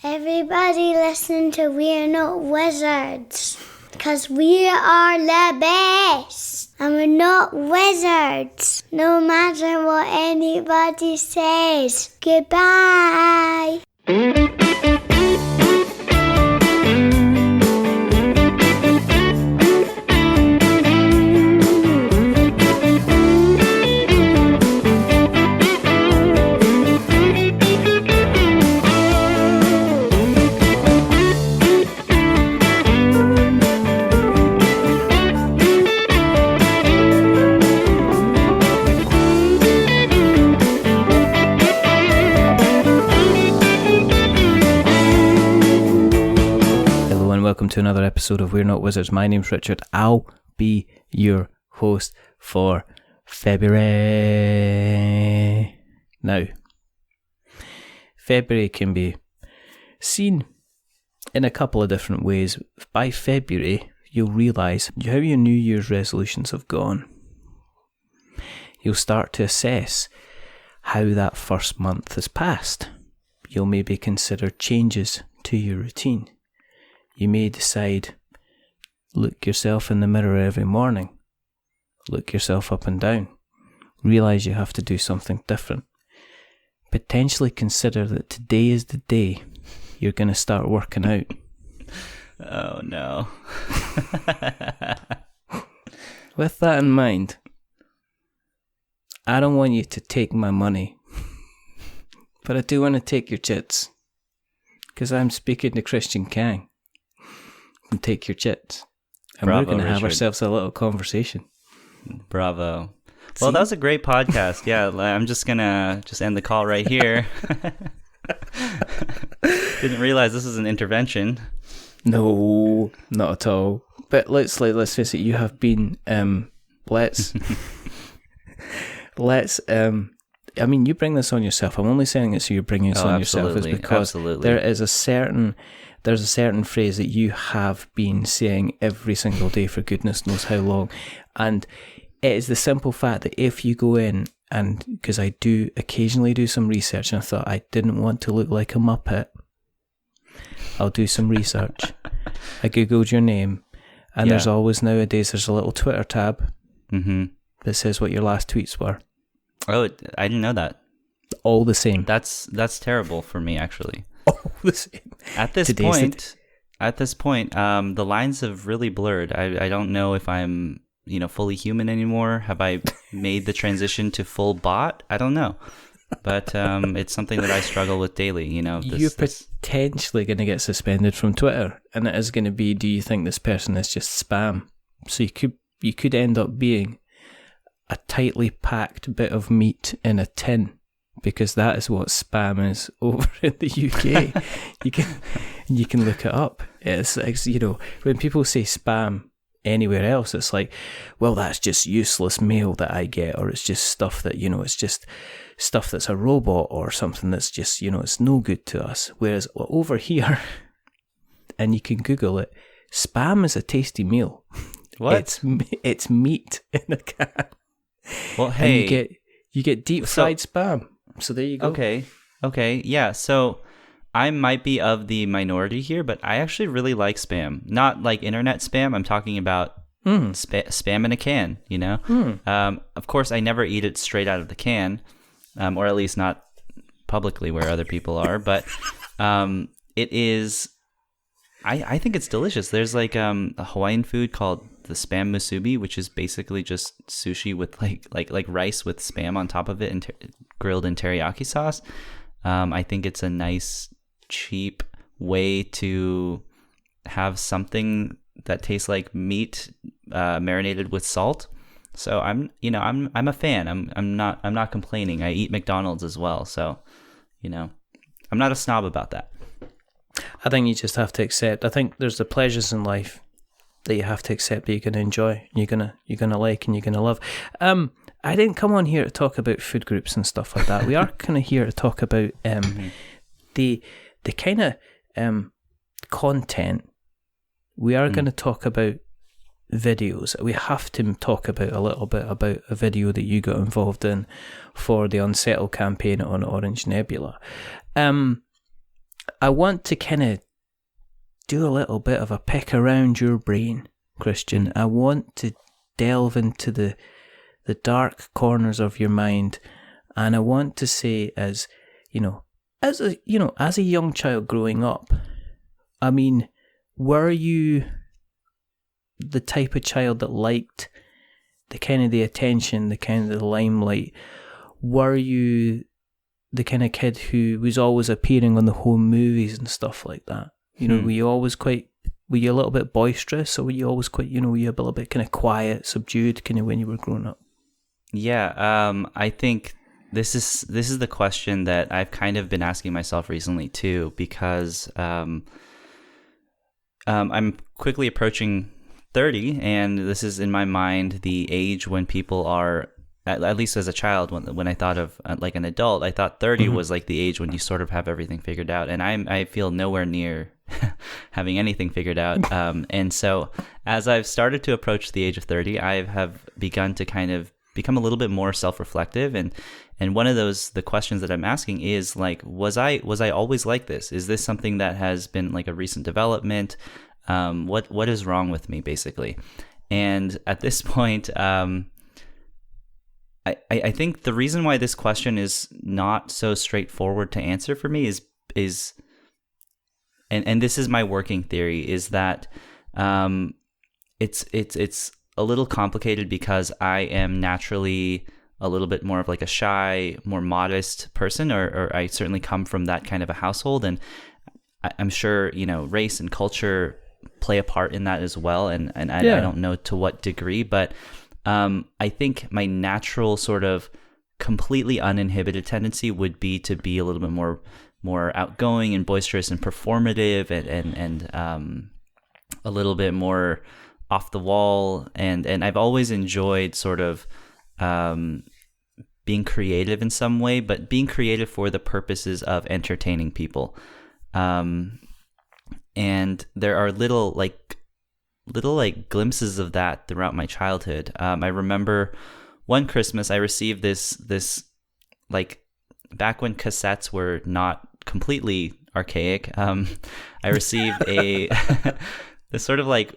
Everybody listen to We're Not Wizards. Because we are the best. And we're not wizards. No matter what anybody says. Goodbye. Welcome to another episode of We're Not Wizards. My name's Richard. I'll be your host for February. Now, February can be seen in a couple of different ways. By February, you'll realise how your New Year's resolutions have gone. You'll start to assess how that first month has passed. You'll maybe consider changes to your routine. You may decide, look yourself in the mirror every morning, look yourself up and down, realise you have to do something different. Potentially consider that today is the day you're going to start working out. Oh no. With that in mind, I don't want you to take my money, but I do want to take your chits, because I'm speaking to Christian Kang. And Take Your Chits. And Bravo, we're going to have Richard. ourselves a little conversation. Bravo. Well, that was a great podcast. Yeah, I'm just going to end the call right here. Didn't realize this was an intervention. No, not at all. But let's face it, you have been, let's, I mean, you bring this on yourself. I'm only saying it so you're bringing this on yourself is because there is there's a certain phrase that you have been saying every single day for goodness knows how long. And it is the simple fact that if you go in, and because I do occasionally do some research, and I thought I didn't want to look like a Muppet, I'll do some research. I Googled your name, and there's always nowadays, there's a little Twitter tab that says what your last tweets were. Oh, I didn't know that. All the same. That's terrible for me, actually. All the same. At this point, the lines have really blurred. I don't know if I'm, fully human anymore. Have I made the transition to full bot? I don't know. But it's something that I struggle with daily, You're potentially going to get suspended from Twitter, and it is going to be, do you think this person is just spam? So you could end up being a tightly packed bit of meat in a tin, because that is what spam is over in the UK. you can look it up. It's when people say spam anywhere else, it's like, well, that's just useless mail that I get, or it's just stuff that, it's just stuff that's a robot or something that's just, it's no good to us. Whereas over here, and you can Google it, spam is a tasty meal. What? It's meat in a can. Well, hey, and you get deep fried spam. So there you go. Okay, yeah. So I might be of the minority here, but I actually really like spam. Not like internet spam. I'm talking about spam in a can. Of course, I never eat it straight out of the can, or at least not publicly where other people are. But it is. I think it's delicious. There's like a Hawaiian food called the spam musubi, which is basically just sushi with like rice with spam on top of it and grilled in teriyaki sauce. I think it's a nice, cheap way to have something that tastes like meat marinated with salt. So I'm a fan. I'm not complaining. I eat McDonald's as well, so I'm not a snob about that. I think you just have to accept. I think there's the pleasures in life that you have to accept that you're going to enjoy, you're gonna like, and you're gonna love. I didn't come on here to talk about food groups and stuff like that. We are kind of here to talk about the kind of content. We are going to talk about videos. We have to talk about a little bit about a video that you got involved in for the Unsettle campaign on Orange Nebula. I want to kind of do a little bit of a pick around your brain, Christian. I want to delve into the dark corners of your mind, and I want to say, as a young child growing up, I mean, were you the type of child that liked the kind of the attention, the kind of the limelight? Were you the kind of kid who was always appearing on the home movies and stuff like that? Were you a little bit boisterous, or were you always quite, were you a little bit kind of quiet, subdued, kind of when you were growing up? Yeah, I think this is the question that I've kind of been asking myself recently too, because I'm quickly approaching 30, and this is in my mind the age when people are, at least as a child, when I thought of like an adult, I thought 30 was like the age when you sort of have everything figured out, and I feel nowhere near having anything figured out. And so as I've started to approach the age of 30, I have begun to kind of become a little bit more self-reflective, and one of the questions that I'm asking is like, was I always like this? Is this something that has been like a recent development? What is wrong with me, basically? And at this point, I think the reason why this question is not so straightforward to answer for me is and this is my working theory, is that it's a little complicated because I am naturally a little bit more of like a shy, more modest person, or I certainly come from that kind of a household, and I'm sure race and culture play a part in that as well, and I don't know to what degree, but I think my natural sort of completely uninhibited tendency would be to be a little bit more outgoing and boisterous and performative, and a little bit more off the wall, and I've always enjoyed sort of being creative in some way, but being creative for the purposes of entertaining people. And there are little glimpses of that throughout my childhood. I remember one Christmas I received this like, back when cassettes were not completely archaic. I received this sort of like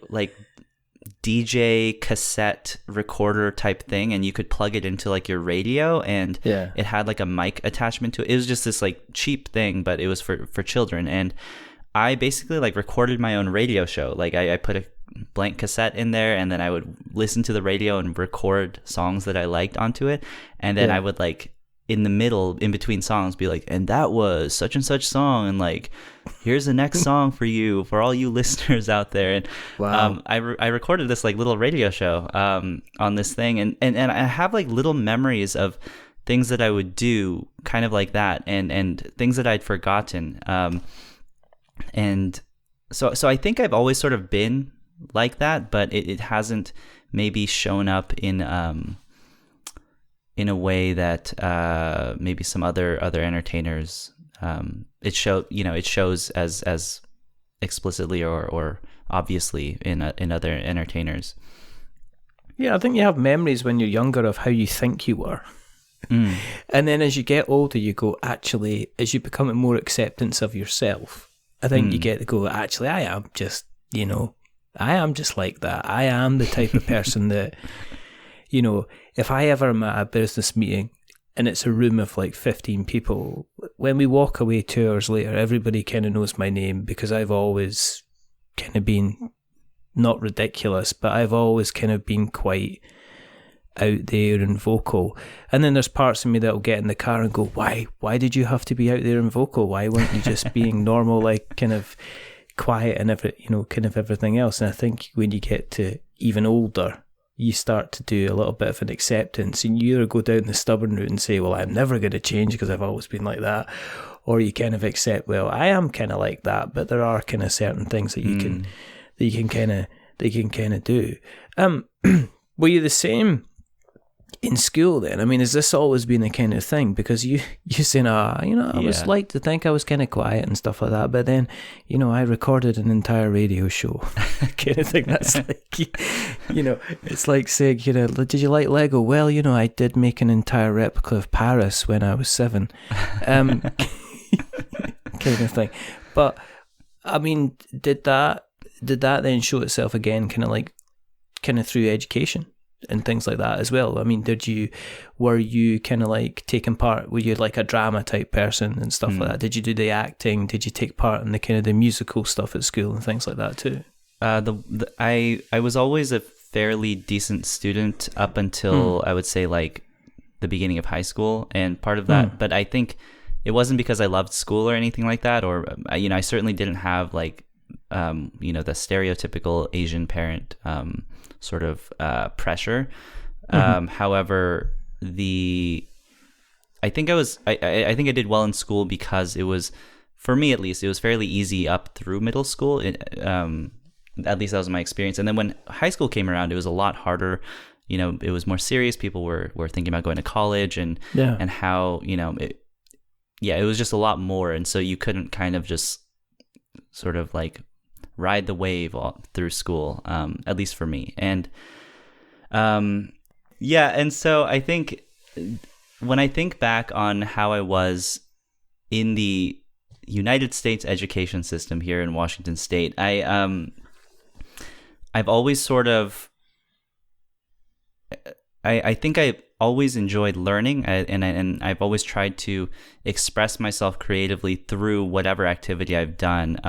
DJ cassette recorder type thing, and you could plug it into like your radio, and it had like a mic attachment to it. It was just this like cheap thing, but it was for children, and I basically like recorded my own radio show. Like I put a blank cassette in there, and then I would listen to the radio and record songs that I liked onto it, and then I would like in between songs be like, and that was such and such song, and like, here's the next song for you, for all you listeners out there. And wow. I recorded this like little radio show on this thing, and I have like little memories of things that I would do kind of like that, and things that I'd forgotten. And so I think I've always sort of been like that, but it hasn't maybe shown up in a way that maybe some other entertainers it shows as explicitly or obviously in other entertainers. Yeah, I think you have memories when you're younger of how you think you were. And then as you get older, you go, actually, as you become more acceptance of yourself, I think you get to go, actually, I am just like that. I am the type of person that, if I ever am at a business meeting and it's a room of like 15 people, when we walk away 2 hours later, everybody kind of knows my name, because I've always kind of been, not ridiculous, but I've always kind of been quite out there and vocal. And then there's parts of me that will get in the car and go, why did you have to be out there and vocal? Why weren't you just being normal, like kind of quiet and kind of everything else? And I think when you get to even older, you start to do a little bit of an acceptance, and you either go down the stubborn route and say, well, I'm never going to change because I've always been like that, or you kind of accept, well, I am kind of like that, but there are kind of certain things that you can kind of do. Were you the same in school then? I mean, has this always been a kind of thing? Because you saying, I was like to think I was kind of quiet and stuff like that, but then, I recorded an entire radio show kind of thing. That's like, it's like saying, did you like Lego? Well, I did make an entire replica of Paris when I was 7. kind of thing. But I mean, did that then show itself again, kind of through education and things like that as well? I mean, were you kind of like taking part? Were you like a drama type person and stuff like that? Did you do the acting? Did you take part in the kind of the musical stuff at school and things like that too? I was always a fairly decent student up until I would say like the beginning of high school, and part of that, but I think it wasn't because I loved school or anything like that, or I certainly didn't have like the stereotypical Asian parent sort of pressure. However, I think I think I did well in school because it was, for me at least, it was fairly easy up through middle school. At least that was my experience. And then when high school came around, it was a lot harder. It was more serious. People were thinking about going to college and how, it was just a lot more. And so you couldn't kind of just sort of like ride the wave all through school, at least for me. And and so I think when I think back on how I was in the United States education system here in Washington State, I've always sort of, I think I always enjoyed learning, and I've always tried to express myself creatively through whatever activity I've done.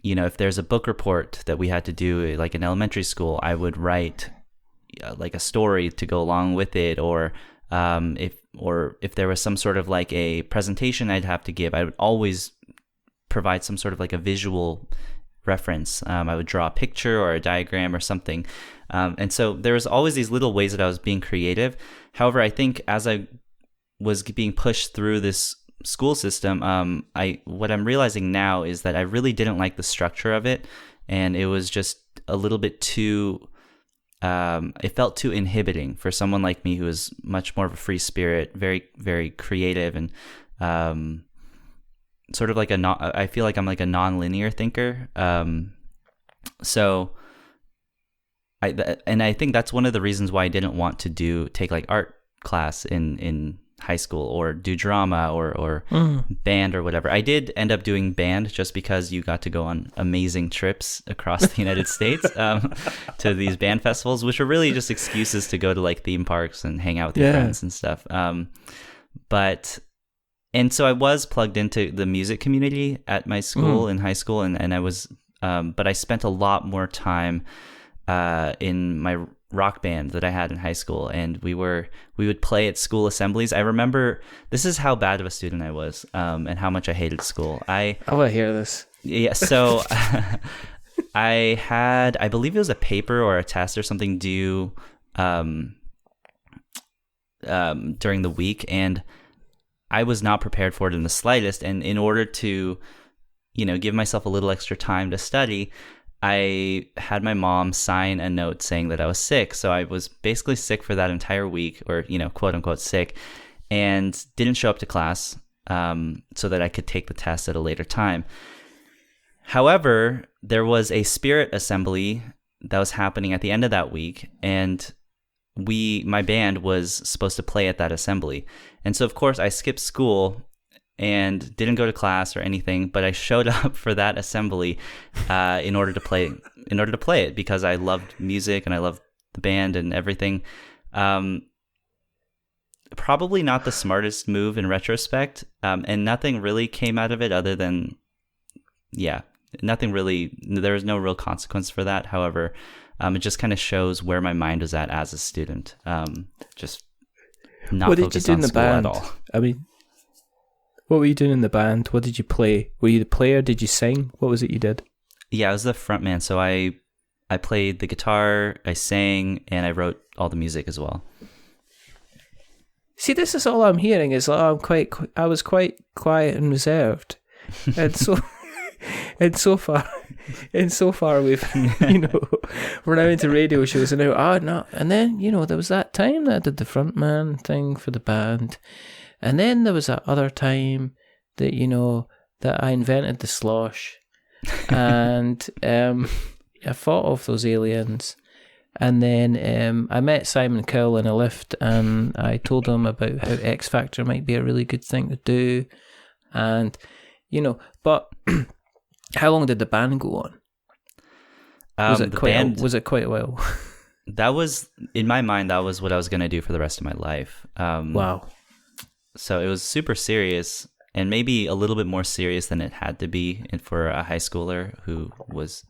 If there's a book report that we had to do, like in elementary school, I would write like a story to go along with it, or if there was some sort of like a presentation I'd have to give, I would always provide some sort of like a visual reference. I would draw a picture or a diagram or something. And so there was always these little ways that I was being creative. However, I think as I was being pushed through this school system, what I'm realizing now is that I really didn't like the structure of it. And it was just a little bit too, it felt too inhibiting for someone like me who is much more of a free spirit, very, very creative, and sort of like I feel like I'm like a non-linear thinker. So I think that's one of the reasons why I didn't want to take like art class in high school, or do drama or band or whatever. I did end up doing band just because you got to go on amazing trips across the United States to these band festivals, which are really just excuses to go to like theme parks and hang out with your friends and stuff. And so I was plugged into the music community at my school in high school, and I was, but I spent a lot more time in my rock band that I had in high school, and we would play at school assemblies. I remember, this is how bad of a student I was, and how much I hated school. I want to hear this. Yeah, so I believe it was a paper or a test or something due during the week, and I was not prepared for it in the slightest. And in order to, give myself a little extra time to study, I had my mom sign a note saying that I was sick. So I was basically sick for that entire week, or, quote unquote sick, and didn't show up to class so that I could take the test at a later time. However, there was a spirit assembly that was happening at the end of that week, and my band was supposed to play at that assembly. And so, of course, I skipped school and didn't go to class or anything, but I showed up for that assembly in order to play it, because I loved music and I loved the band and everything. Probably not the smartest move in retrospect, and nothing really came out of it other than, nothing really. There was no real consequence for that. However, it just kind of shows where my mind was at as a student. Just not focused on school at all. I mean, what were you doing in the band? What did you play? Were you the player? Did you sing? What was it you did? Yeah, I was the front man. So I played the guitar, I sang, and I wrote all the music as well. See, this is all I'm hearing is I was quite quiet and reserved, and so so far we've we're now into radio shows, and and then there was that time that I did the front man thing for the band. And then there was that other time that, that I invented the slosh, and I fought off those aliens, And then I met Simon Cowell in a lift, and I told him about how X Factor might be a really good thing to do. And, but how long did the band go on? Was it quite a while? That was, in my mind, that was what I was going to do for the rest of my life. Wow. So it was super serious, and maybe a little bit more serious than it had to be for a high schooler who was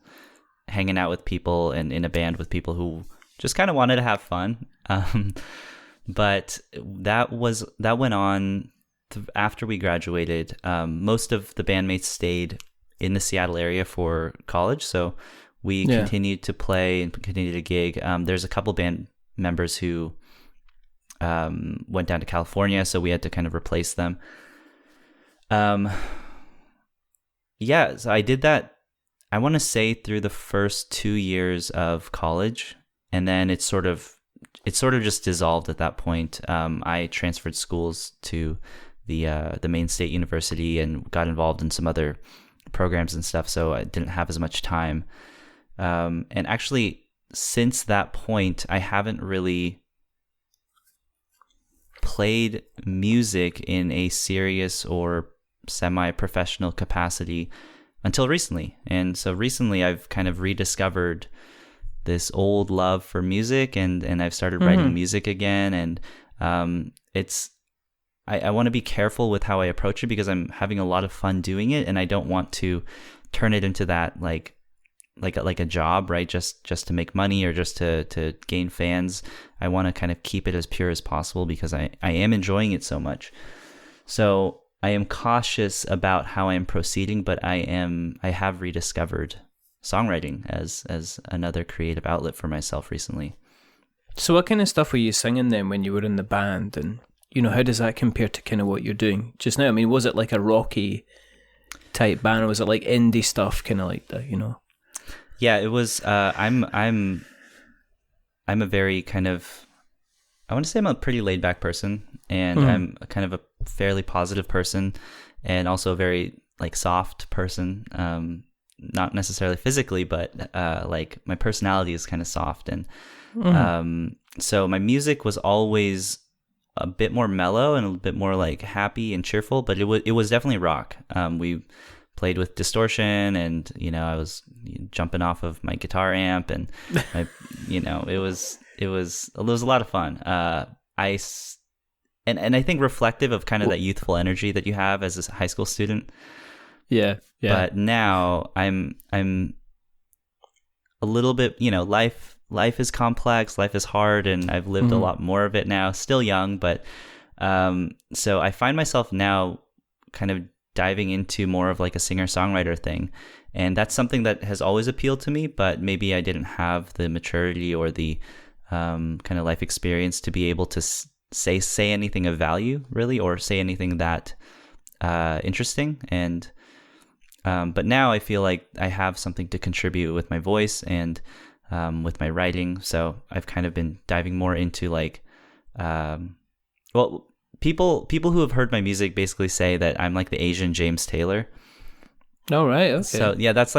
hanging out with people and in a band with people who just kind of wanted to have fun. But that went on after we graduated. Most of the bandmates stayed in the Seattle area for college, so we continued to play and continued to gig. There's a couple band members who went down to California, so we had to kind of replace them. So I did that, I want to say, through the first 2 years of college, and then it sort of just dissolved at that point. I transferred schools to the Maine State University and got involved in some other programs and stuff, so I didn't have as much time. And actually, since that point, I haven't really played music in a serious or semi-professional capacity until recently. And so recently, I've kind of rediscovered this old love for music, and I've started writing music again. And I want to be careful with how I approach it, because I'm having a lot of fun doing it, and I don't want to turn it into that like a job, right? Just to make money or just to gain fans. I want to kind of keep it as pure as possible, because I am enjoying it so much. So I am cautious about how I am proceeding, but I have rediscovered songwriting as another creative outlet for myself recently. So what kind of stuff were you singing then when you were in the band, and how does that compare to kind of what you're doing just now? I mean, was it like a rocky type band, or was it like indie stuff, kind of like that, Yeah, it was. I'm a very kind of, I want to say I'm a pretty laid back person, and I'm a kind of a fairly positive person, and also a very like soft person. Not necessarily physically, but like my personality is kind of soft, and so my music was always a bit more mellow and a bit more like happy and cheerful, but it was definitely rock. We played with distortion, and I was jumping off of my guitar amp, and it was a lot of fun. I think reflective of kind of that youthful energy that you have as a high school student. Yeah. But now I'm a little bit, life is complex, life is hard, and I've lived a lot more of it now. Still young, but so I find myself now kind of diving into more of like a singer-songwriter thing, and that's something that has always appealed to me, but maybe I didn't have the maturity or the kind of life experience to be able to say anything of value, really, or say anything that interesting. And but now I feel like I have something to contribute with my voice and with my writing, so I've kind of been diving more into like people who have heard my music basically say that I'm like the Asian James Taylor. Oh, right. Okay. So yeah, that's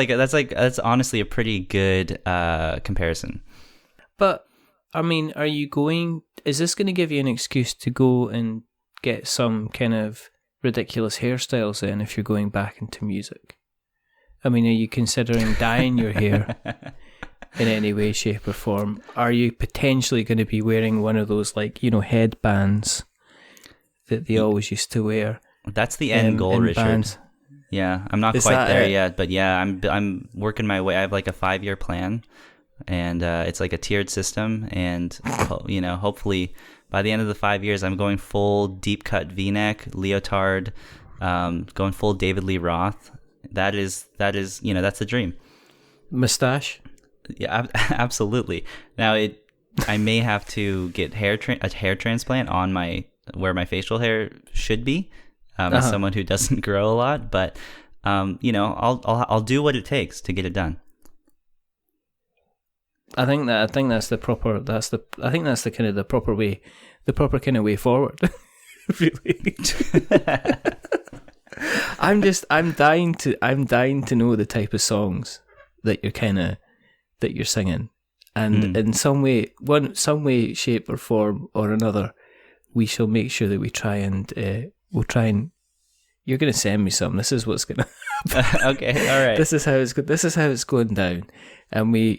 honestly a pretty good comparison. But I mean, is this going to give you an excuse to go and get some kind of ridiculous hairstyles then if you're going back into music? I mean, are you considering dyeing your hair in any way, shape or form? Are you potentially going to be wearing one of those like, headbands that they always used to wear? That's the end goal, Richard. Bands. Yeah, I'm not quite there yet, but yeah, I'm working my way. I have like a 5-year plan, and it's like a tiered system, and hopefully by the end of the 5 years, I'm going full deep cut V-neck, leotard, going full David Lee Roth. That is that's the dream. Mustache? Yeah, absolutely. Now I may have to get a hair transplant on where my facial hair should be. As someone who doesn't grow a lot, but I'll do what it takes to get it done. I think that's the proper kind of way forward. Really. I'm dying to know the type of songs that you're singing, And in some way, shape or form or another, we shall make sure that we try and you're going to send me some. This is what's going to happen. Okay, all right. This is how it's going down, and we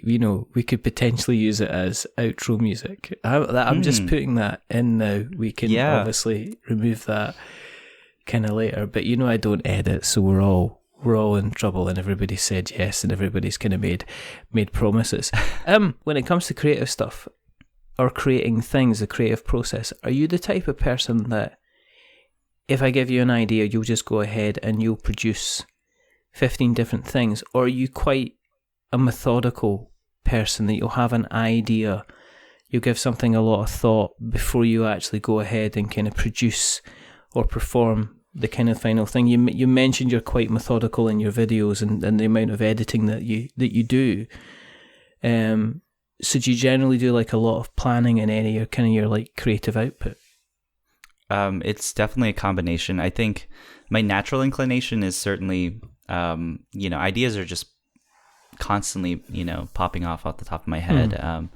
could potentially use it as outro music. I'm just putting that in now. We can obviously remove that kind of later, but I don't edit, so we're all in trouble, and everybody said yes, and everybody's kind of made promises. When it comes to creative stuff or creating things, the creative process, are you the type of person that if I give you an idea, you'll just go ahead and you'll produce 15 different things? Or are you quite a methodical person that you'll have an idea, you'll give something a lot of thought before you actually go ahead and kind of produce or perform the kind of final thing? You mentioned you're quite methodical in your videos and the amount of editing that you do. So do you generally do like a lot of planning in any your like creative output? It's definitely a combination. I think my natural inclination is certainly, ideas are just constantly, popping off the top of my head.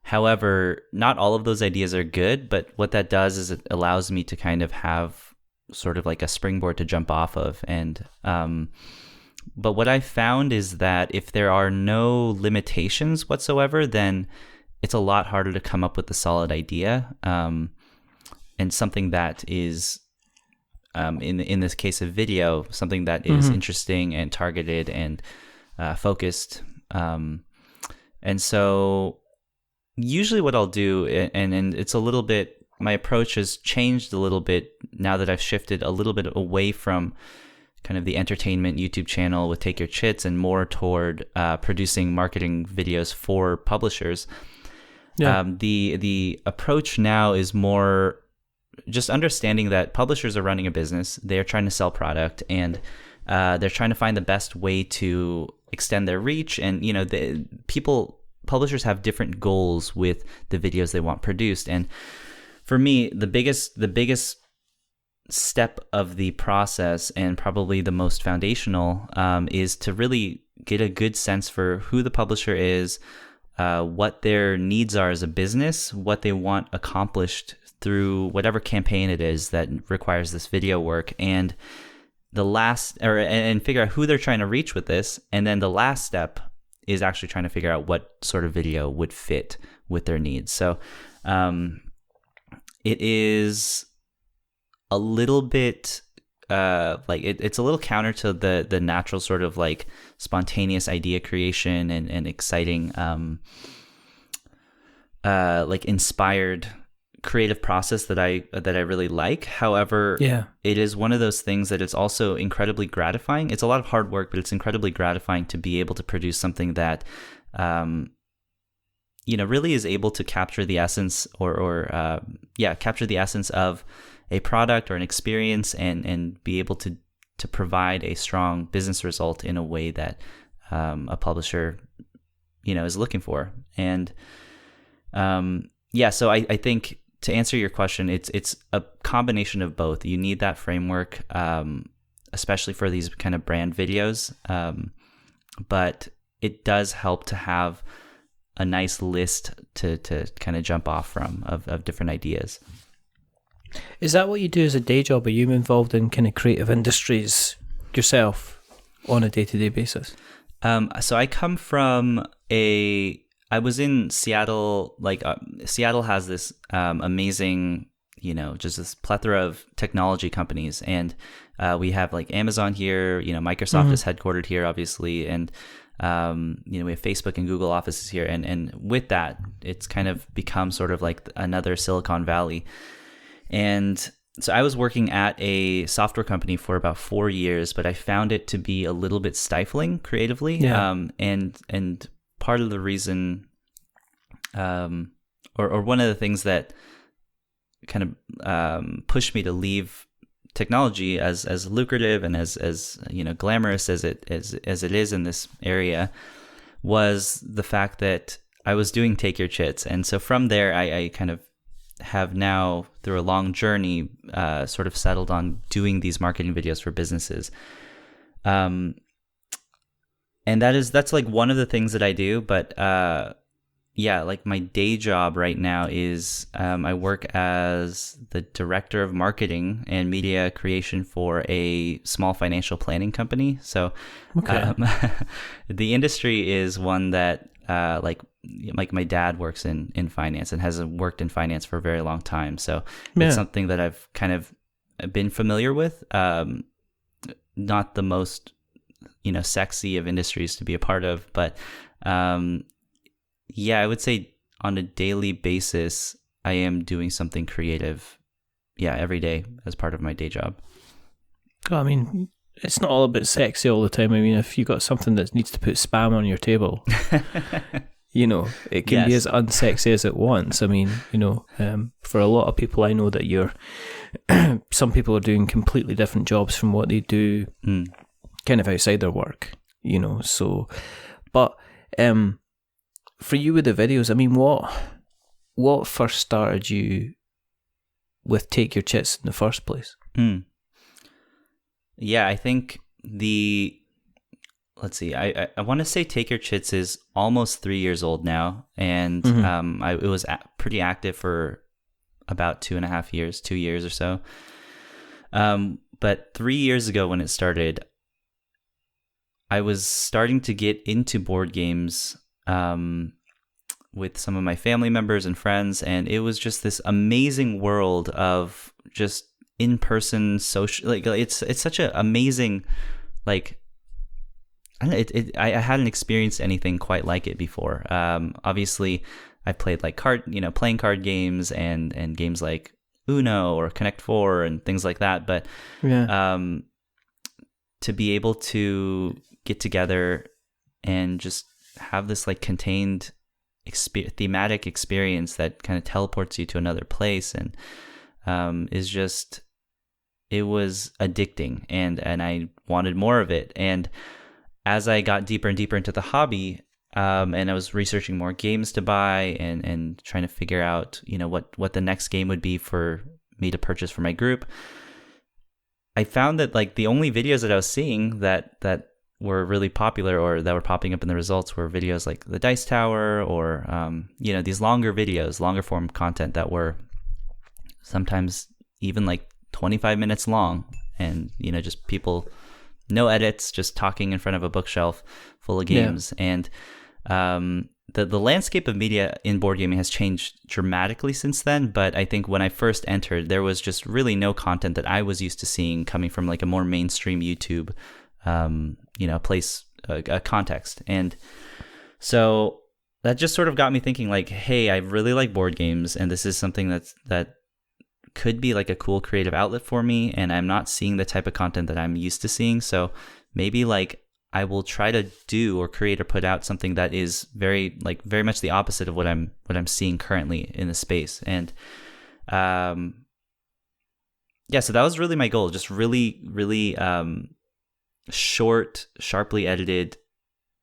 However, not all of those ideas are good, but what that does is it allows me to kind of have sort of like a springboard to jump off of. And, but what I found is that if there are no limitations whatsoever, then it's a lot harder to come up with a solid idea. And something that is, in this case of video, something that is interesting and targeted and focused. And so usually what I'll do, and it's a little bit, my approach has changed a little bit now that I've shifted a little bit away from kind of the entertainment YouTube channel with Take Your Chits and more toward producing marketing videos for publishers. Yeah. The approach now is more just understanding that publishers are running a business. They're trying to sell product, and they're trying to find the best way to extend their reach. And publishers have different goals with the videos they want produced. And for me, the biggest step of the process, and probably the most foundational, is to really get a good sense for who the publisher is, what their needs are as a business, what they want accomplished through whatever campaign it is that requires this video work, and and figure out who they're trying to reach with this. And then the last step is actually trying to figure out what sort of video would fit with their needs. So it is a little bit it's a little counter to the natural sort of like spontaneous idea creation and exciting like inspired creative process that I really like. However, it is one of those things that it's also incredibly gratifying. It's a lot of hard work, but it's incredibly gratifying to be able to produce something that really is able to capture the essence capture the essence of a product or an experience, and be able to provide a strong business result in a way that a publisher is looking for. And so I think, to answer your question, it's a combination of both. You need that framework, especially for these kind of brand videos, but it does help to have a nice list to kind of jump off from of different ideas. Is that what you do as a day job? Are you involved in kind of creative industries yourself on a day-to-day basis? So I come from I was in Seattle. Seattle has this amazing, just this plethora of technology companies, and we have like Amazon here. Microsoft is headquartered here, obviously, and we have Facebook and Google offices here, and with that, it's kind of become sort of like another Silicon Valley. And so I was working at a software company for about 4 years, but I found it to be a little bit stifling creatively. Yeah. And part of the reason, or one of the things that kind of pushed me to leave technology, as lucrative and as glamorous as it is in this area, was the fact that I was doing Take Your Chits. And so from there, I kind of have now, through a long journey, sort of settled on doing these marketing videos for businesses. And that's like one of the things that I do, but yeah, like my day job right now is I work as the director of marketing and media creation for a small financial planning company. So the industry is one that like my dad works in finance and has worked in finance for a very long time. So it's something that I've kind of been familiar with. Not the most, sexy of industries to be a part of, but yeah, I would say on a daily basis, I am doing something creative, every day as part of my day job. I mean, it's not all about sexy all the time. I mean, if you got something that needs to put spam on your table, it can be as unsexy as it wants. I mean, for a lot of people, I know that some people are doing completely different jobs from what they do kind of outside their work, so, but, for you with the videos, I mean, what first started you with Take Your Chits in the first place? Yeah, I think let's see, I want to say Take Your Chits is almost 3 years old now, and it was pretty active for about 2.5 years, 2 years or so. But 3 years ago when it started, I was starting to get into board games with some of my family members and friends, and it was just this amazing world of just in-person social. Like it's such an amazing, like, I hadn't experienced anything quite like it before. Obviously, I played like playing card games and games like Uno or Connect Four and things like that, but to be able to get together and just have this like contained thematic experience that kind of teleports you to another place and it was addicting, and I wanted more of it. And as I got deeper and deeper into the hobby, and I was researching more games to buy and trying to figure out what the next game would be for me to purchase for my group, I found that like the only videos that I was seeing that were really popular or that were popping up in the results were videos like the Dice Tower or these longer videos, longer form content that were sometimes even like 25 minutes long, and just people, no edits, just talking in front of a bookshelf full of games. And the landscape of media in board gaming has changed dramatically since then, but I think when I first entered, there was just really no content that I was used to seeing coming from like a more mainstream YouTube place, a context. And so that just sort of got me thinking like, hey, I really like board games, and this is something that could be like a cool creative outlet for me, and I'm not seeing the type of content that I'm used to seeing. So maybe like I will try to do or create or put out something that is very much the opposite of what I'm seeing currently in the space. And so that was really my goal, just really short, sharply edited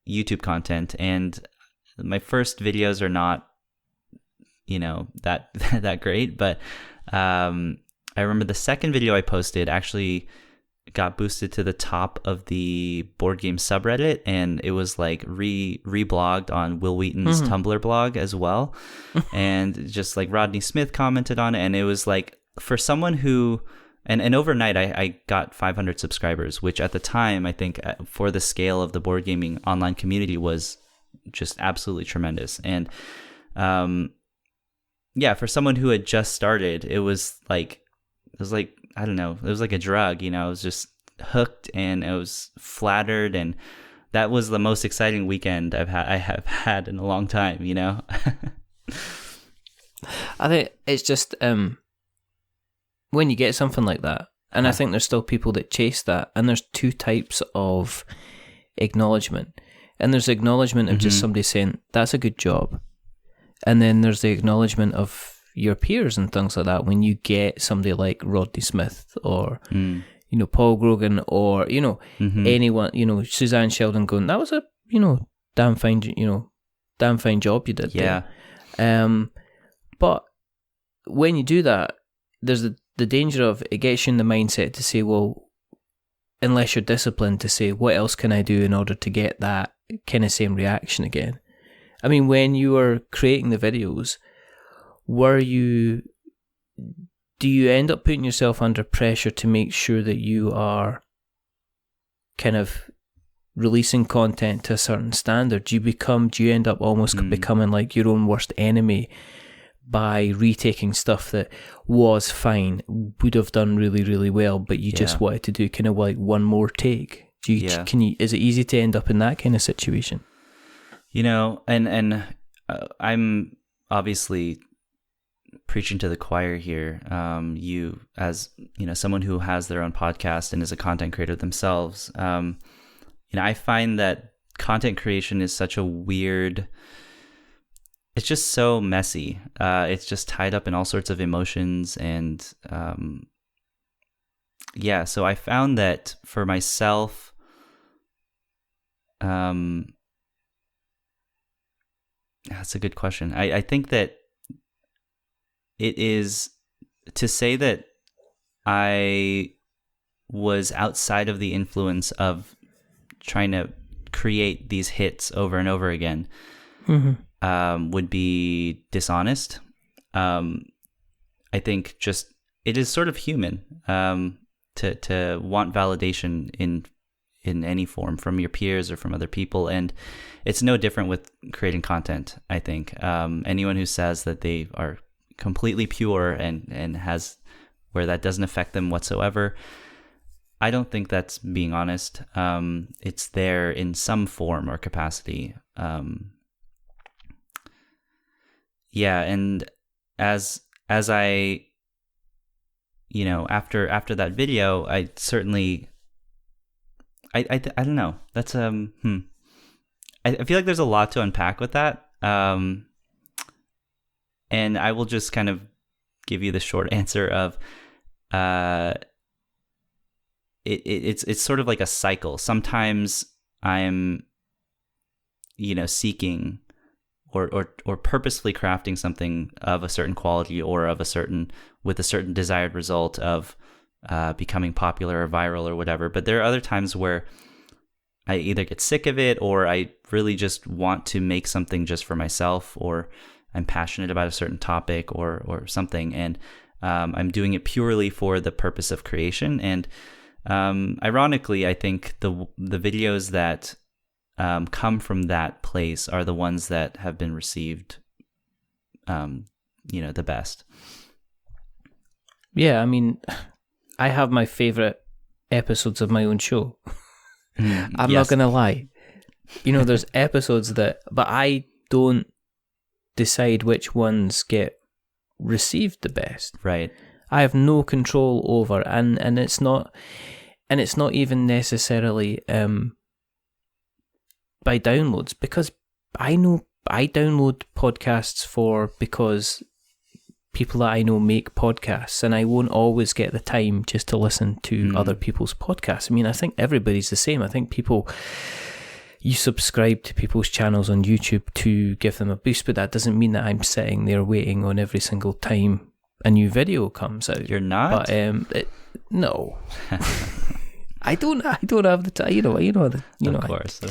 YouTube content. And my first videos are not that great, but I remember the second video I posted actually got boosted to the top of the board game subreddit, and it was like reblogged on Will Wheaton's Tumblr blog as well. And just like Rodney Smith commented on it, and it was like, for someone who and overnight I got 500 subscribers, which at the time I think for the scale of the board gaming online community was just absolutely tremendous. And for someone who had just started, it was like I don't know, it was like a drug, I was just hooked and I was flattered, and that was the most exciting weekend I have had in a long time, I think it's just when you get something like that, and I think there's still people that chase that, and there's two types of acknowledgement. And there's acknowledgement of just somebody saying, that's a good job. And then there's the acknowledgement of your peers and things like that when you get somebody like Rodney Smith or, Paul Grogan or, anyone, Suzanne Sheldon going, that was a, damn fine job you did there. But when you do that, there's the danger of it gets you in the mindset to say, well, unless you're disciplined to say, what else can I do in order to get that kind of same reaction again? I mean, when you were creating the videos, do you end up putting yourself under pressure to make sure that you are kind of releasing content to a certain standard? Do you end up almost becoming like your own worst enemy by retaking stuff that was fine, would have done really, really well, but you just wanted to do kind of like one more take? Is it easy to end up in that kind of situation? And I'm obviously preaching to the choir here. You, as someone who has their own podcast and is a content creator themselves, I find that content creation is such a weird. It's just so messy. It's just tied up in all sorts of emotions, and So I found that for myself, that's a good question. I think that it is to say that I was outside of the influence of trying to create these hits over and over again would be dishonest. I think just it is sort of human to want validation in any form from your peers or from other people, and it's no different with creating content. I think anyone who says that they are completely pure and has where that doesn't affect them whatsoever, I don't think that's being honest. It's there in some form or capacity. And as I, after that video, I certainly, I don't know. That's I feel like there's a lot to unpack with that. And I will just kind of give you the short answer of, it's sort of like a cycle. Sometimes I'm, seeking or purposefully crafting something of a certain quality or with a certain desired result of becoming popular or viral or whatever. But there are other times where I either get sick of it or I really just want to make something just for myself, or I'm passionate about a certain topic or something, and I'm doing it purely for the purpose of creation. And ironically, I think the videos that come from that place are the ones that have been received, the best. Yeah, I mean, I have my favorite episodes of my own show. I'm not gonna lie. There's episodes but I don't decide which ones get received the best. Right. I have no control over, and it's not even necessarily by downloads, because I know I download podcasts because people that I know make podcasts, and I won't always get the time just to listen to other people's podcasts. I mean, I think everybody's the same. I think you subscribe to people's channels on YouTube to give them a boost, but that doesn't mean that I'm sitting there waiting on every single time a new video comes out. You're not? But no. I don't have the time, Of course.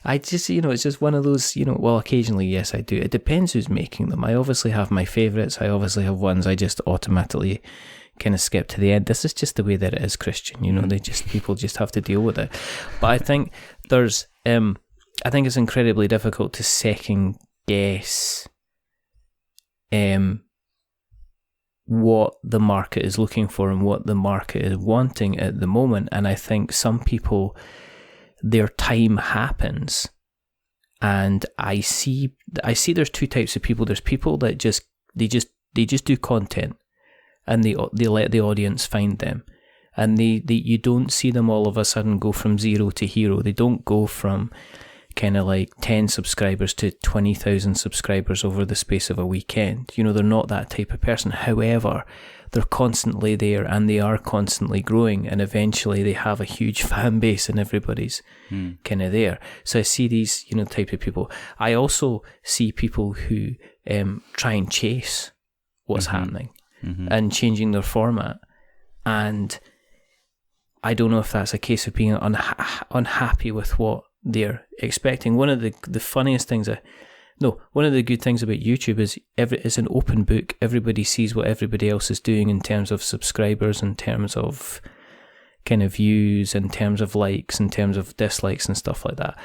I just, it's just one of those, well, occasionally, yes, I do. It depends who's making them. I obviously have my favourites. I obviously have ones I just automatically kind of skip to the end. This is just the way that it is, Christian. People just have to deal with it. But I think I think it's incredibly difficult to second guess what the market is looking for and what the market is wanting at the moment. And I think some people, their time happens, and I see there's two types of people. There's people that they just do content, and they let the audience find them, and you don't see them all of a sudden go from zero to hero. They don't go from kind of like 10 subscribers to 20,000 subscribers over the space of a weekend. They're not that type of person. However, they're constantly there, and they are constantly growing, and eventually they have a huge fan base, and everybody's kind of there. So I see these, type of people. I also see people who try and chase what's happening and changing their format. And I don't know if that's a case of being unhappy with what they're expecting. One of the funniest things, No, one of the good things about YouTube is it's an open book. Everybody sees what everybody else is doing in terms of subscribers, in terms of kind of views, in terms of likes, in terms of dislikes and stuff like that.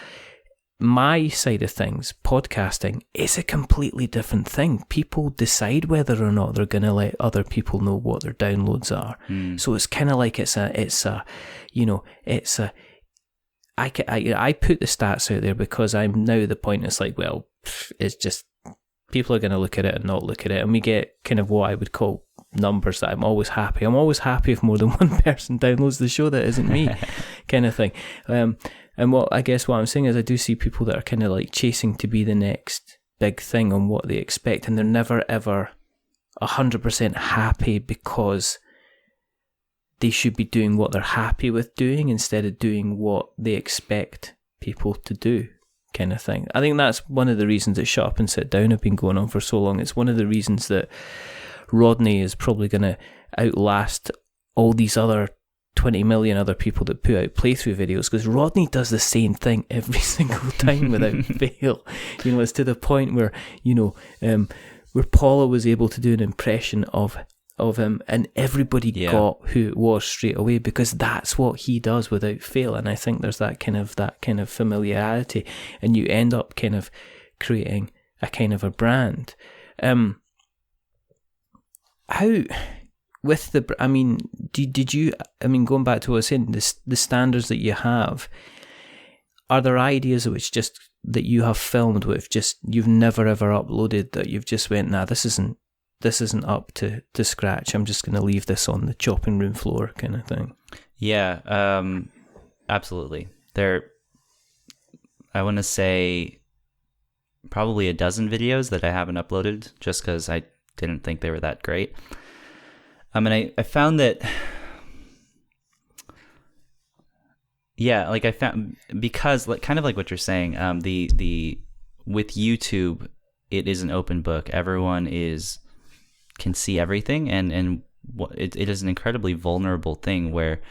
My side of things, podcasting, is a completely different thing. People decide whether or not they're going to let other people know what their downloads are. So it's kind of like I put the stats out there because I'm now at the point it's like, well, it's just people are going to look at it and not look at it, and we get kind of what I would call numbers that I'm always happy. I'm always happy if more than one person downloads the show that isn't me, kind of thing. And what I'm saying is I do see people that are kind of like chasing to be the next big thing on what they expect, and they're never ever 100% happy because they should be doing what they're happy with doing instead of doing what they expect people to do, kind of thing. I think that's one of the reasons that Shut Up and Sit Down have been going on for so long. It's one of the reasons that Rodney is probably going to outlast all these other 20 million other people that put out playthrough videos, because Rodney does the same thing every single time without fail. It's to the point where, where Paula was able to do an impression of him, and everybody got who it was straight away, because that's what he does without fail. And I think there's that kind of familiarity, and you end up kind of creating a kind of a brand. Going back to what I was saying, the standards that you have, are there ideas that you have filmed with you've never ever uploaded, that you've just went, nah, this isn't up to scratch, I'm just going to leave this on the chopping room floor, kind of thing? Yeah, absolutely. I want to say probably a dozen videos that I haven't uploaded just because I didn't think they were that great. And I found that, I found, because kind of like what you're saying, with YouTube, it is an open book. Everyone can see everything, and it is an incredibly vulnerable thing where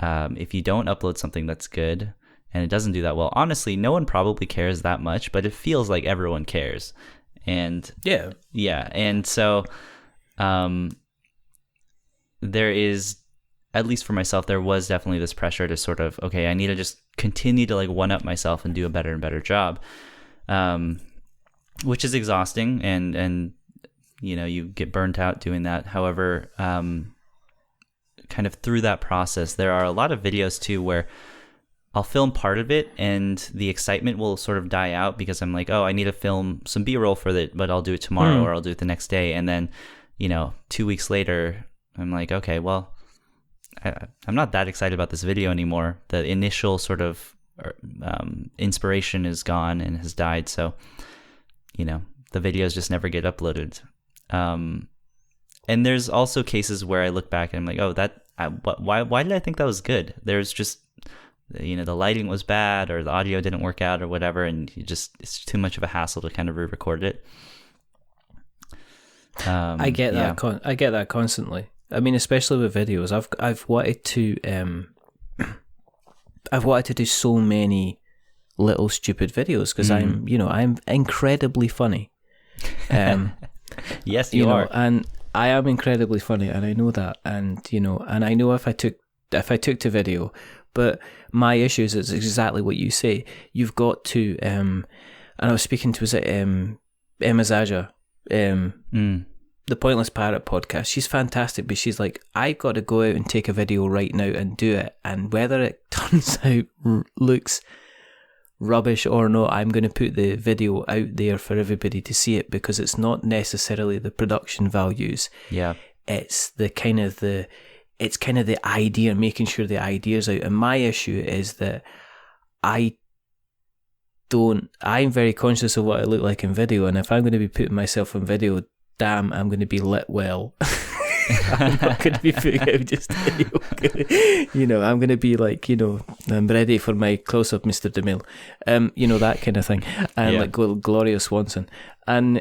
if you don't upload something that's good and it doesn't do that well, honestly, no one probably cares that much, but it feels like everyone cares. And and so there is, at least for myself, there was definitely this pressure to sort of, okay, I need to just continue to one up myself and do a better and better job, which is exhausting, and you get burnt out doing that. However, kind of through that process, there are a lot of videos too where I'll film part of it and the excitement will sort of die out because I'm like, oh, I need to film some B-roll for it, but I'll do it tomorrow or I'll do it the next day. And then, 2 weeks later, I'm like, okay, well, I'm not that excited about this video anymore. The initial sort of inspiration is gone and has died. So, the videos just never get uploaded. And there's also cases where I look back and I'm like, oh, why did I think that was good? There's just, the lighting was bad or the audio didn't work out or whatever, and it's too much of a hassle to kind of re-record it. I get that. I get that constantly. I mean, especially with videos, I've wanted to do so many little stupid videos because I'm incredibly funny. Yes, you are, and I am incredibly funny, and I know that, and and I know if I took to video, but my issue is it's exactly what you say. You've got to, and I was speaking to Emma Zaja, the Pointless Parrot podcast. She's fantastic, but she's like, I've got to go out and take a video right now and do it, and whether it turns out looks rubbish or not, I'm going to put the video out there for everybody to see it, because it's not necessarily the production values. Yeah, it's kind of the idea, making sure the idea's out. And my issue is that I'm very conscious of what I look like in video, and if I'm going to be putting myself in video, damn, I'm going to be lit well. I'm not going to be putting out just I'm going to be like, I'm ready for my close-up Mr. DeMille, that kind of thing, and like Gloria Swanson, and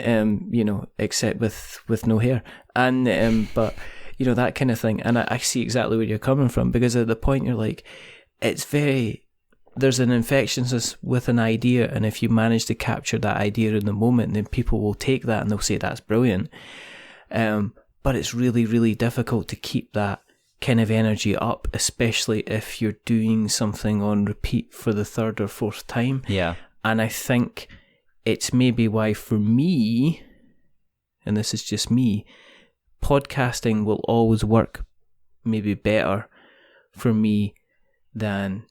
except with no hair, and but that kind of thing. And I see exactly where you're coming from, because at the point you're like, it's very there's an infectiousness with an idea, and if you manage to capture that idea in the moment, then people will take that and they'll say that's brilliant. But it's really, really difficult to keep that kind of energy up, especially if you're doing something on repeat for the third or fourth time. Yeah. And I think it's maybe why for me, and this is just me, podcasting will always work maybe better for me than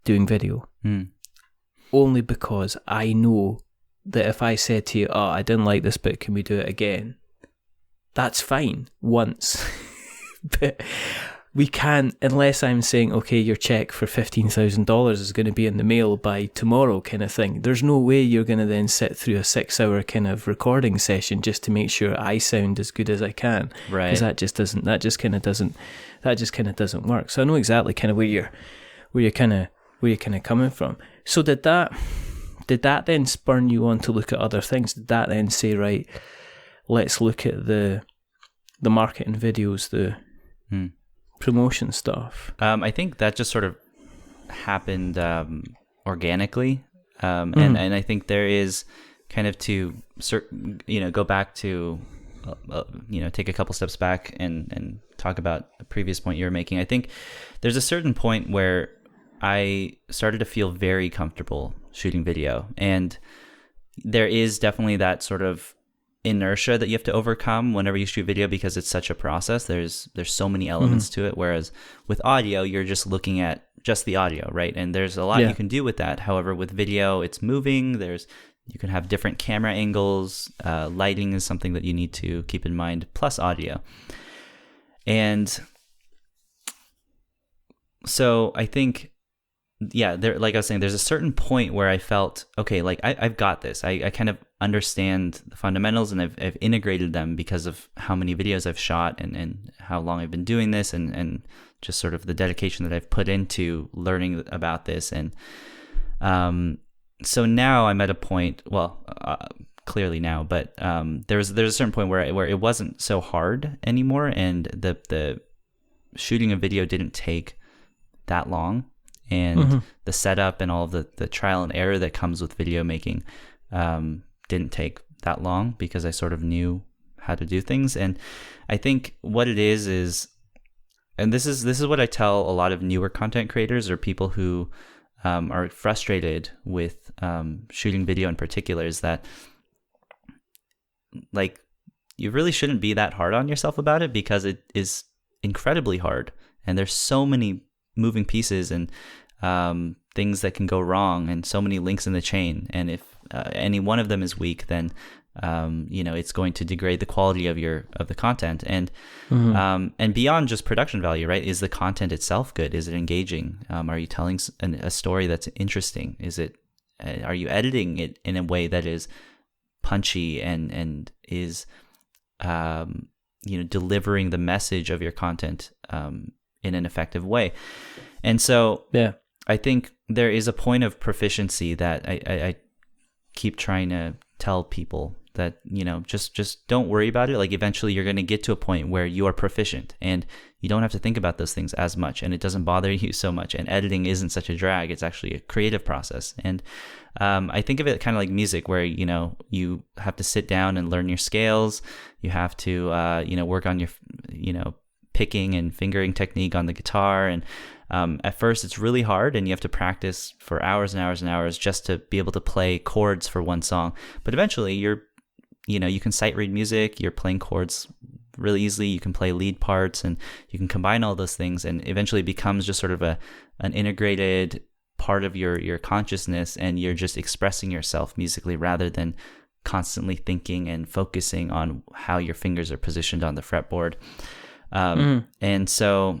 doing video. Only because I know that if I said to you, I didn't like this bit, can we do it again? That's fine once. But we can't, unless I'm saying, okay, your check for $15,000 is going to be in the mail by tomorrow kind of thing. There's no way you're going to then sit through a 6-hour kind of recording session just to make sure I sound as good as I can. Right. Because that just kind of doesn't work. So I know exactly kind of where you're kind of coming from. So did that then spurn you on to look at other things? Did that then say, right, let's look at the marketing videos, the promotion stuff? I think that just sort of happened organically, and I think there is kind of to go back to take a couple steps back and talk about a previous point you were making. I think there's a certain point where I started to feel very comfortable shooting video, and there is definitely that sort of inertia that you have to overcome whenever you shoot video, because it's such a process. There's so many elements to it, whereas with audio you're just looking at just the audio, right? And there's a lot you can do with that. However, with video, it's moving. You can have different camera angles. Lighting is something that you need to keep in mind, plus audio. And so I think, like I was saying, there's a certain point where I felt, okay, like I've got this. I kind of understand the fundamentals, and I've integrated them because of how many videos I've shot and how long I've been doing this, and just sort of the dedication that I've put into learning about this. And so now I'm at a point, clearly now, but there's a certain point where it wasn't so hard anymore, and the shooting a video didn't take that long. And the setup and all of the trial and error that comes with video making didn't take that long, because I sort of knew how to do things. And I think what it is, and this is what I tell a lot of newer content creators, or people who are frustrated with shooting video in particular, is that, like, you really shouldn't be that hard on yourself about it, because it is incredibly hard, and there's so many moving pieces and things that can go wrong, and so many links in the chain. And if any one of them is weak, then it's going to degrade the quality of the content. And and beyond just production value, right? Is the content itself good? Is it engaging? Are you telling a story that's interesting? Are you editing it in a way that is punchy and is delivering the message of your content in an effective way? And so I think there is a point of proficiency that I keep trying to tell people, that just don't worry about it. Like, eventually you're going to get to a point where you are proficient, and you don't have to think about those things as much, and it doesn't bother you so much, and editing isn't such a drag. It's actually a creative process. And I think of it kind of like music, where you have to sit down and learn your scales. You have to work on your picking and fingering technique on the guitar, and at first it's really hard, and you have to practice for hours and hours and hours just to be able to play chords for one song. But eventually you can sight read music, you're playing chords really easily, you can play lead parts, and you can combine all those things, and eventually it becomes just sort of an integrated part of your consciousness, and you're just expressing yourself musically rather than constantly thinking and focusing on how your fingers are positioned on the fretboard. And so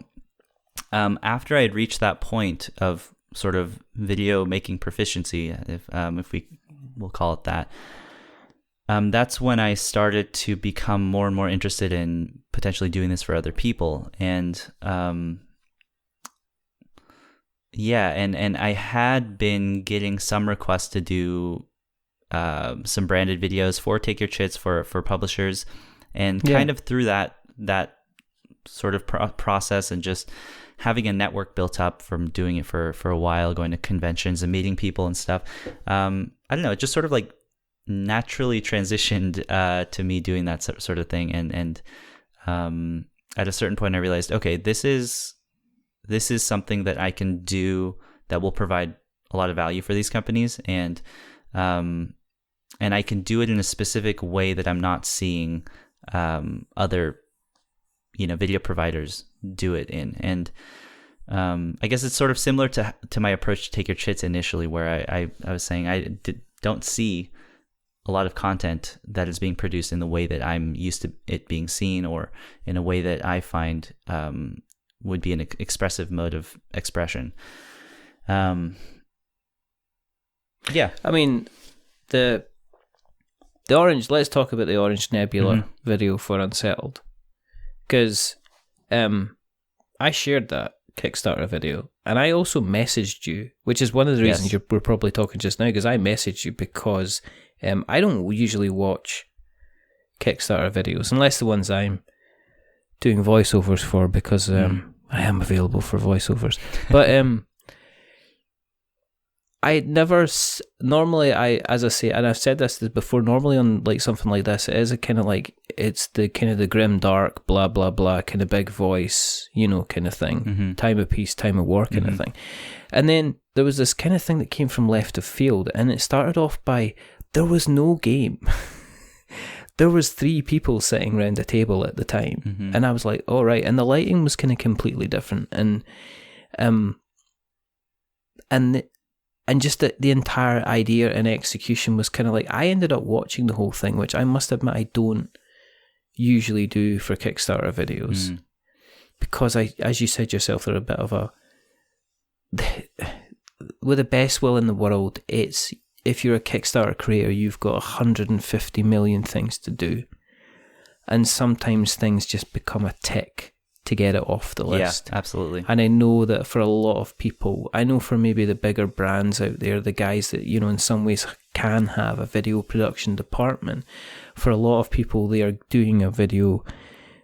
after I had reached that point of sort of video making proficiency, if we'll call it that, that's when I started to become more and more interested in potentially doing this for other people. And and I had been getting some requests to do some branded videos for Take Your Chits for publishers, and kind of through that sort of process, and just having a network built up from doing it for a while, going to conventions and meeting people and stuff. I don't know, it just sort of like naturally transitioned to me doing that sort of thing. And at a certain point I realized, okay, this is something that I can do that will provide a lot of value for these companies, and I can do it in a specific way that I'm not seeing other, video providers do it in. And I guess it's sort of similar to my approach to Take Your Chits initially, where I was saying don't see a lot of content that is being produced in the way that I'm used to it being seen, or in a way that I find would be an expressive mode of expression. Yeah. I mean, the Orange, let's talk about the Orange Nebula video for Unsettled. Because I shared that Kickstarter video, and I also messaged you, which is one of the reasons we're probably talking just now, because I messaged you because I don't usually watch Kickstarter videos, unless the ones I'm doing voiceovers for, because I am available for voiceovers. But I never normally, as I say, and I've said this before, normally on like something like this, it is a kind of like, it's the kind of the grim dark blah blah blah kind of big voice, kind of thing, time of peace, time of war kind of thing. And then there was this kind of thing that came from left of field, and it started off by, there was no game. There was 3 people sitting around a table at the time, and I was like, all right, and the lighting was kind of completely different, and just the entire idea and execution was kind of like, I ended up watching the whole thing, which I must admit I don't usually do for Kickstarter videos, because as you said yourself, they're a bit of a, with the best will in the world, it's, if you're a Kickstarter creator, you've got 150 million things to do, and sometimes things just become a tick to get it off the list. Yeah, absolutely. And I know that for a lot of people, I know for maybe the bigger brands out there, the guys that, in some ways can have a video production department, for a lot of people, they are doing a video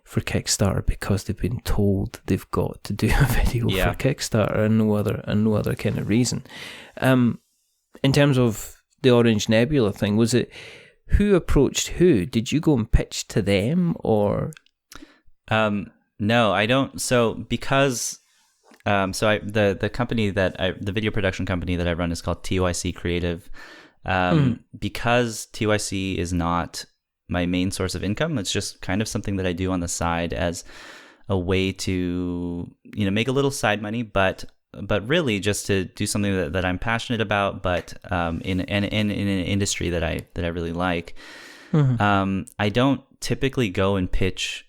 for Kickstarter because they've been told they've got to do a video for Kickstarter, and no other kind of reason. In terms of the Orange Nebula thing, was it who approached who? Did you go and pitch to them, or? No, I don't. So because, the company the video production company that I run is called TYC Creative. Because TYC is not my main source of income, it's just kind of something that I do on the side as a way to, make a little side money, but really just to do something that I'm passionate about, but in an industry that I really like. I don't typically go and pitch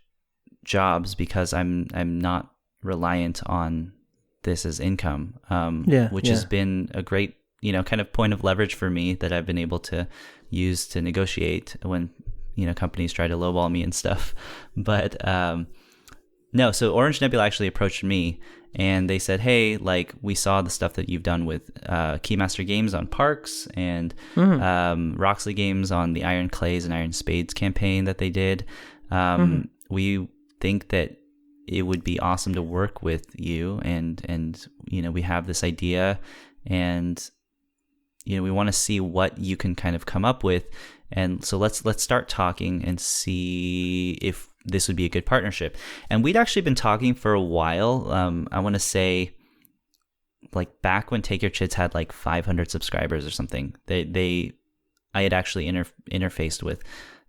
jobs because I'm not reliant on this as income, which has been a great, kind of point of leverage for me that I've been able to use to negotiate when, companies try to lowball me and stuff. But no, so Orange Nebula actually approached me, and they said, hey, like, we saw the stuff that you've done with Keymaster Games on Parks, and Roxley Games on the Iron Clays and Iron Spades campaign that they did. We think that it would be awesome to work with you, and we have this idea, and we want to see what you can kind of come up with, and so let's start talking and see if this would be a good partnership. And we'd actually been talking for a while. I want to say, like, back when Take Your Chits had like 500 subscribers or something, I had actually interfaced with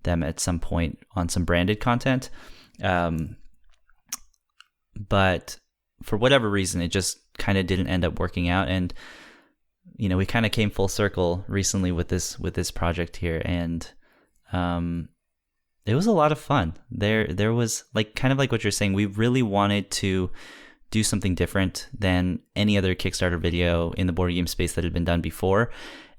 them at some point on some branded content. But for whatever reason, it just kind of didn't end up working out. And, we kind of came full circle recently with this project here. And, it was a lot of fun. There was, like, kind of like what you're saying, we really wanted to do something different than any other Kickstarter video in the board game space that had been done before.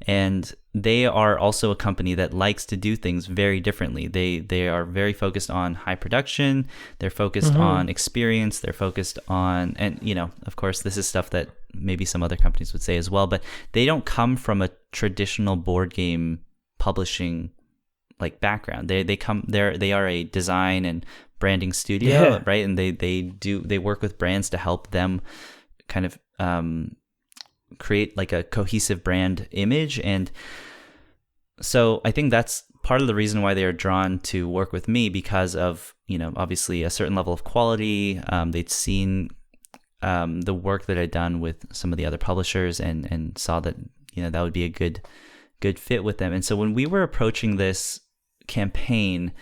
And they are also a company that likes to do things very differently. They are very focused on high production. They're focused on experience. They're focused on, and of course, this is stuff that maybe some other companies would say as well, but they don't come from a traditional board game publishing like background. They are a design and branding studio, right? And they work with brands to help them kind of create like a cohesive brand image. And so I think that's part of the reason why they are drawn to work with me, because of, obviously a certain level of quality. They'd seen the work that I'd done with some of the other publishers and saw that, that would be a good fit with them. And so when we were approaching this campaign,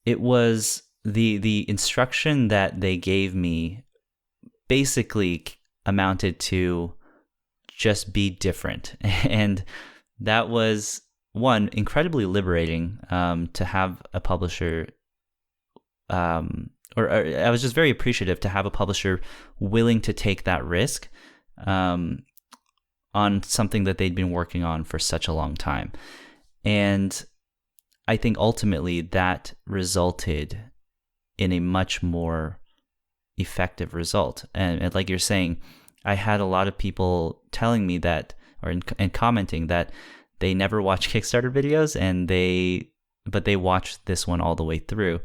it was the instruction that they gave me basically amounted to just be different. And that was, one, incredibly liberating to have a publisher, or I was just very appreciative to have a publisher willing to take that risk on something that they'd been working on for such a long time. And I think ultimately that resulted in a much more effective result. And like you're saying, I had a lot of people telling me that, and commenting that they never watch Kickstarter videos, but they watched this one all the way through.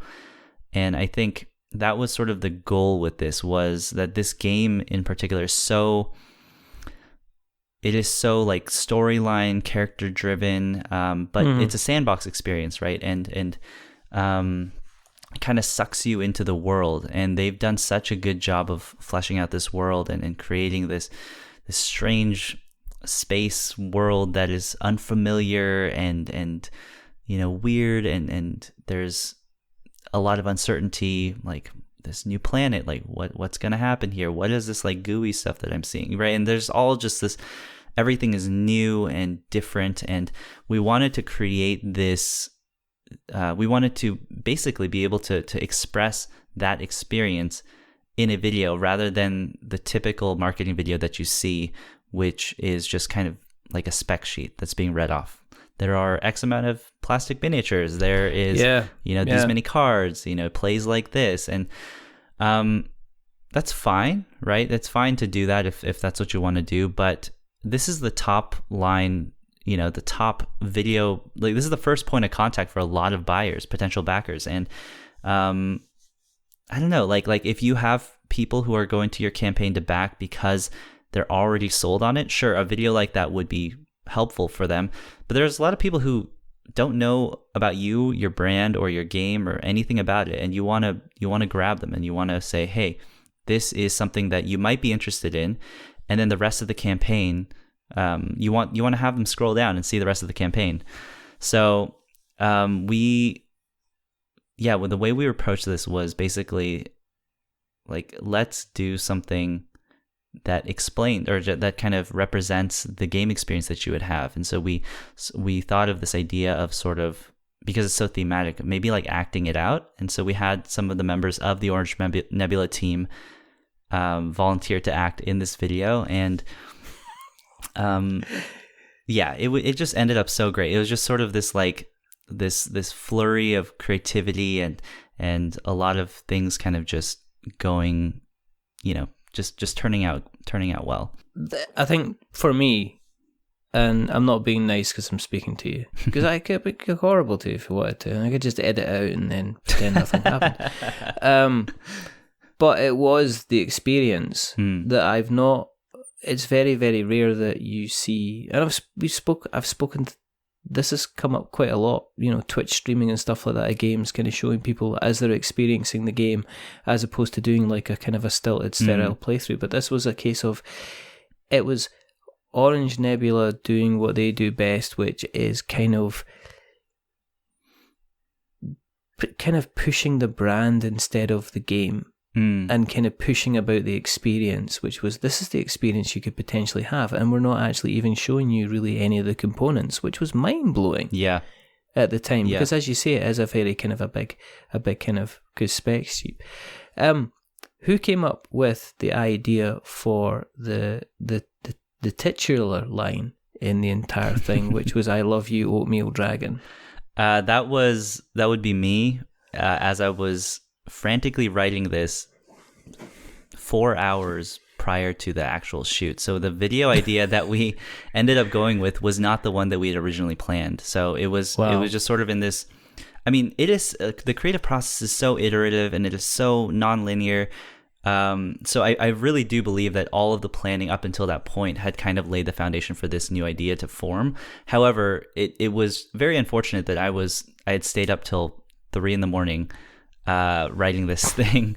And I think that was sort of the goal with this, was that this game in particular is so like storyline, character driven, but it's a sandbox experience, right? And kind of sucks you into the world. And they've done such a good job of fleshing out this world and creating this strange space world that is unfamiliar and weird, and there's a lot of uncertainty, like this new planet, like what's gonna happen here, what is this like gooey stuff that I'm seeing, right? And there's all just this, everything is new and different, and we wanted to create this, we wanted to basically be able to express that experience in a video, rather than the typical marketing video that you see, which is just kind of like a spec sheet that's being read off. There are X amount of plastic miniatures. There is, these many cards, it plays like this. And that's fine, right? It's fine to do that if that's what you want to do. But this is the top line, the top video. Like, this is the first point of contact for a lot of buyers, potential backers. And I don't know, like if you have people who are going to your campaign to back because they're already sold on it, sure, a video like that would be helpful for them. But there's a lot of people who don't know about you, your brand, or your game, or anything about it, and you want to grab them, and you want to say, hey, this is something that you might be interested in. And then the rest of the campaign, you want to have them scroll down and see the rest of the campaign. So the way we approached this was basically like, let's do something that explained, or that kind of represents the game experience that you would have. And so we thought of this idea of sort of, because it's so thematic, maybe like acting it out. And so we had some of the members of the Orange Nebula team volunteer to act in this video. And it just ended up so great. It was just sort of this like this flurry of creativity and a lot of things kind of just going, just turning out well. I think for me, and I'm not being nice because I'm speaking to you, because I could be horrible to you if I wanted to, and I could just edit out and then pretend nothing happened. But it was the experience that I've not. It's very, very rare that you see, and I've spoken. This has come up quite a lot, Twitch streaming and stuff like that of games, kind of showing people as they're experiencing the game, as opposed to doing like a kind of a stilted, sterile playthrough. But this was a case of, it was Orange Nebula doing what they do best, which is kind of pushing the brand instead of the game. And kind of pushing about the experience, which was, this is the experience you could potentially have, and we're not actually even showing you really any of the components, which was mind-blowing at the time, because as you say, it is a very kind of a big kind of good spec sheet. Who came up with the idea for the titular line in the entire thing, which was, I love you, Oatmeal Dragon? That would be me, as I was frantically writing this 4 hours prior to the actual shoot. So the video idea that we ended up going with was not the one that we had originally planned. So it was just sort of in this. I mean, it is the creative process is so iterative and it is so non-linear. So I really do believe that all of the planning up until that point had kind of laid the foundation for this new idea to form. However, it was very unfortunate that I had stayed up till 3 a.m. Writing this thing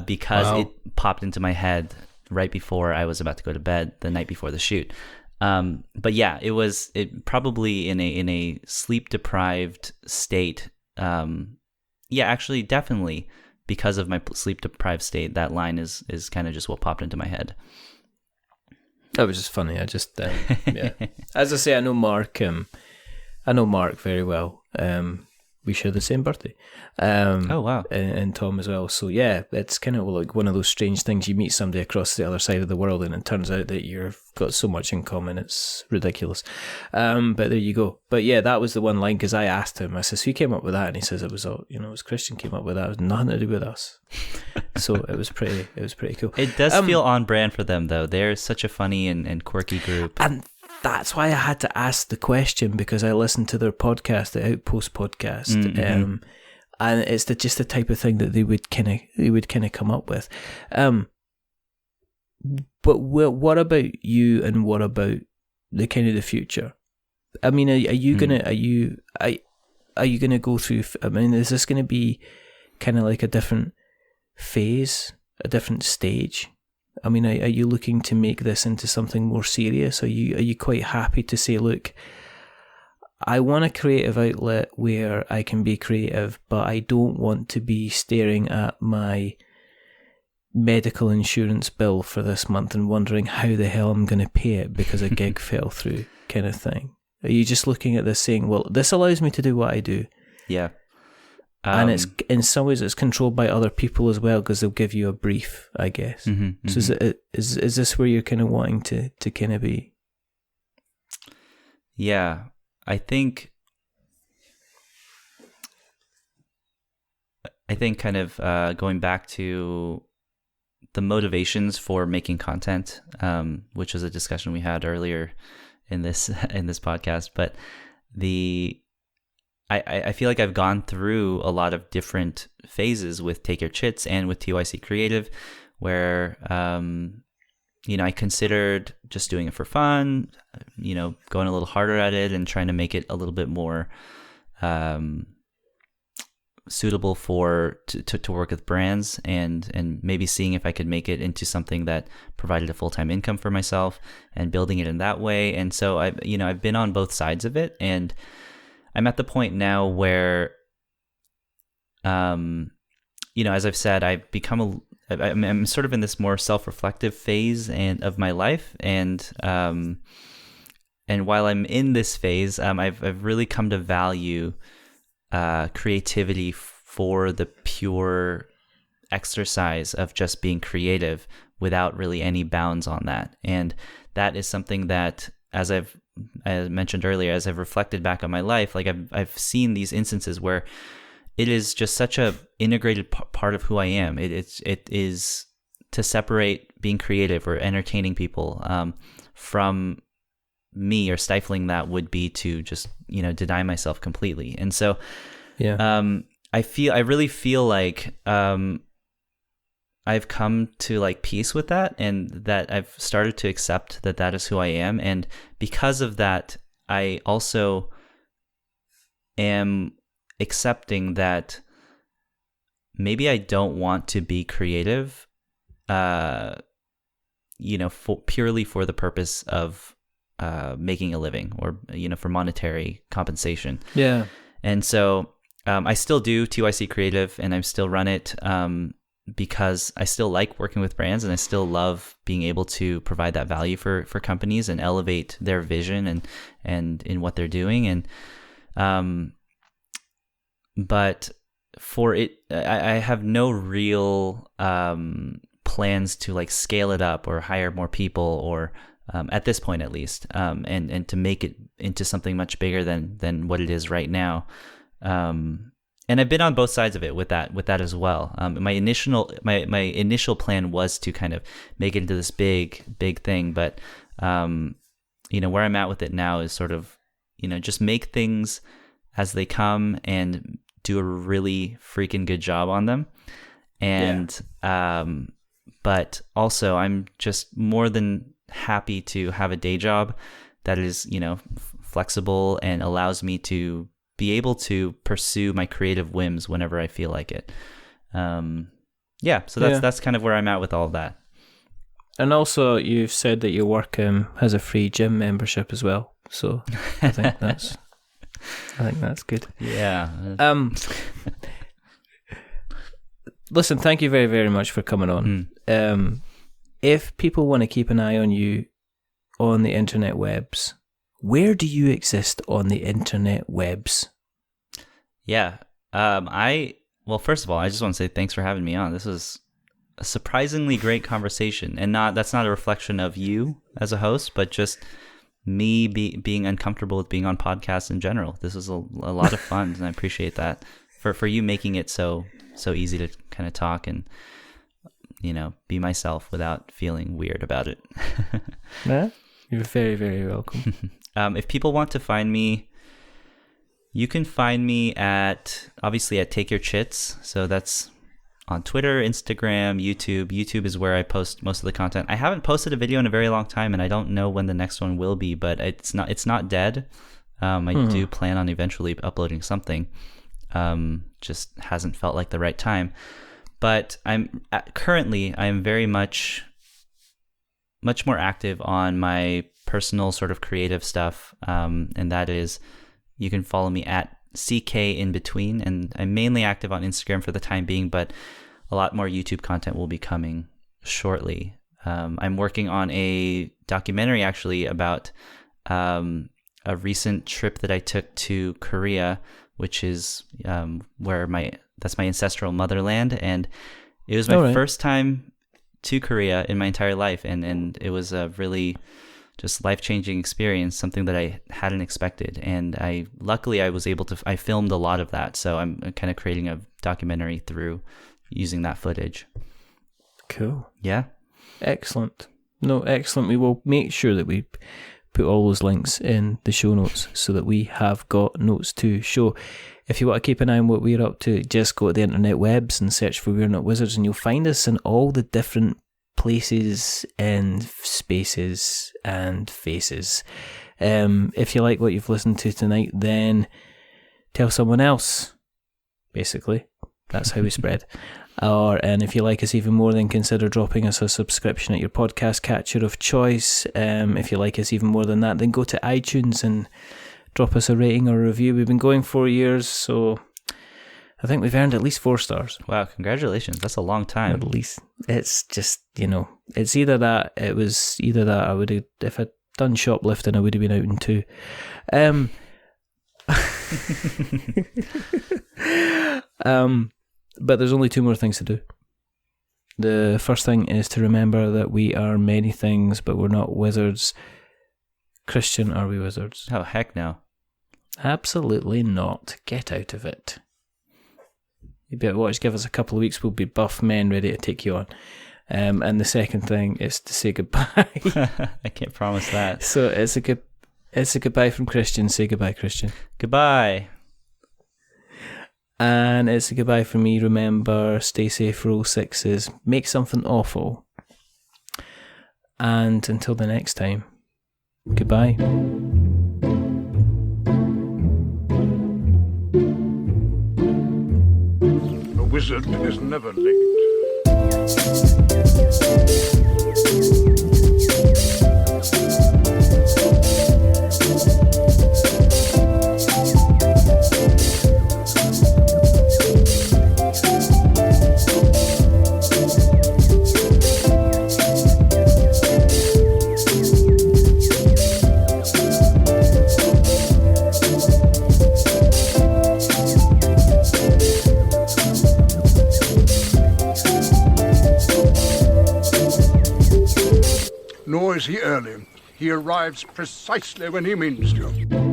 because it popped into my head right before I was about to go to bed the night before the shoot. But yeah, it probably in a sleep deprived state. Yeah, actually, definitely because of my sleep deprived state, that line is kind of just what popped into my head. That was just funny. I just yeah. As I say, I know Mark. I know Mark very well. We share the same birthday. Oh, wow. And Tom as well. So yeah, it's kind of like one of those strange things. You meet somebody across the other side of the world and it turns out that you've got so much in common. It's ridiculous. But there you go. But yeah, that was the one line because I asked him, I says, who came up with that? And he says it was it was Christian came up with that. It was nothing to do with us. So it was pretty cool. It does feel on brand for them though. They're such a funny and quirky group. And that's why I had to ask the question because I listened to their podcast, the Outpost podcast, and it's just the type of thing that they would kind of come up with. But what about you, and what about the kind of the future? I mean, are you gonna go through? I mean, is this gonna be kind of like a different phase, a different stage? I mean, are you looking to make this into something more serious? Are you quite happy to say, look, I want a creative outlet where I can be creative, but I don't want to be staring at my medical insurance bill for this month and wondering how the hell I'm going to pay it because a gig fell through, kind of thing? Are you just looking at this saying, well, this allows me to do what I do? Yeah. And it's in some ways it's controlled by other people as well because they'll give you a brief, I guess. So is this where you're kind of wanting to kind of be? Yeah, I think kind of going back to the motivations for making content, which was a discussion we had earlier in this podcast, but I feel like I've gone through a lot of different phases with Take Your Chits and with TYC Creative where, I considered just doing it for fun, going a little harder at it and trying to make it a little bit more suitable to work with brands and maybe seeing if I could make it into something that provided a full-time income for myself and building it in that way. And so I've been on both sides of it, and I'm at the point now where, as I've said, I've become I'm sort of in this more self-reflective phase of my life, and while I'm in this phase, I've really come to value creativity for the pure exercise of just being creative without really any bounds on that, and that is something that, as I mentioned earlier, as I've reflected back on my life, like I've seen these instances where it is just such a integrated part of who I am. It is to separate being creative or entertaining people from me, or stifling that would be to just deny myself completely. And so, I really feel like I've come to like peace with that, and that I've started to accept that is who I am. And because of that, I also am accepting that maybe I don't want to be creative, purely for the purpose of making a living, or, for monetary compensation. Yeah. And so I still do TYC Creative, and I still run it because I still like working with brands, and I still love being able to provide that value for companies and elevate their vision and in what they're doing. And but for it, I have no real plans to like scale it up or hire more people, or at this point at least, and to make it into something much bigger than what it is right now. and I've been on both sides of it with that as well. My initial plan was to kind of make it into this big thing, but where I'm at with it now is sort of, just make things as they come and do a really freaking good job on them. And but also I'm just more than happy to have a day job that is, flexible and allows me to be able to pursue my creative whims whenever I feel like it. So that's kind of where I'm at with all of that. And also, you've said that your work has a free gym membership as well. So I think that's good. Yeah. Listen, thank you very, very much for coming on. If people want to keep an eye on you on the internet webs, where do you exist on the internet webs? Yeah. Well, first of all, I just want to say thanks for having me on. This was a surprisingly great conversation, and that's not a reflection of you as a host, but just me being uncomfortable with being on podcasts in general. This was a lot of fun, and I appreciate that for you making it so easy to kind of talk and be myself without feeling weird about it. Yeah, you're very, very welcome. If people want to find me, you can find me obviously at Take Your Chits. So that's on Twitter, Instagram, YouTube. YouTube is where I post most of the content. I haven't posted a video in a very long time, and I don't know when the next one will be, but it's not dead. I do plan on eventually uploading something. Just hasn't felt like the right time. But currently I'm very much more active on my personal sort of creative stuff, and that is, you can follow me at CK in between, and I'm mainly active on Instagram for the time being, but a lot more YouTube content will be coming shortly. I'm working on a documentary actually about a recent trip that I took to Korea, which is that's my ancestral motherland, and it was my first time to Korea in my entire life, and it was a really just life-changing experience, something that I hadn't expected, and luckily I filmed a lot of that, so I'm kind of creating a documentary through using that footage. Cool. Yeah. Excellent. No, excellent. We will make sure that we put all those links in the show notes so that we have got notes to show. If you want to keep an eye on what we're up to, just go to the internet webs and search for We're Not Wizards, and you'll find us in all the different places and spaces and faces. If you like what you've listened to tonight, then tell someone else. Basically, that's how we spread. And if you like us even more, then consider dropping us a subscription at your podcast catcher of choice. If you like us even more than that, then go to iTunes and drop us a rating or a review. We've been going 4 years, so I think we've earned at least 4 stars. Wow, congratulations. That's a long time. At least. It's just, it's either that I would have, if I'd done shoplifting, I would have been out in 2. But there's only 2 more things to do. The first thing is to remember that we are many things, but we're not wizards. Christian, are we wizards? Oh, heck no. Absolutely not. Get out of it. You better watch, give us a couple of weeks, we'll be buff men ready to take you on. And the second thing is to say goodbye. I can't promise that. So it's a goodbye from Christian. Say goodbye, Christian. Goodbye. And it's a goodbye from me. Remember, stay safe, roll 6s, make something awful. And until the next time, goodbye. A wizard is never late. Nor is he early. He arrives precisely when he means to.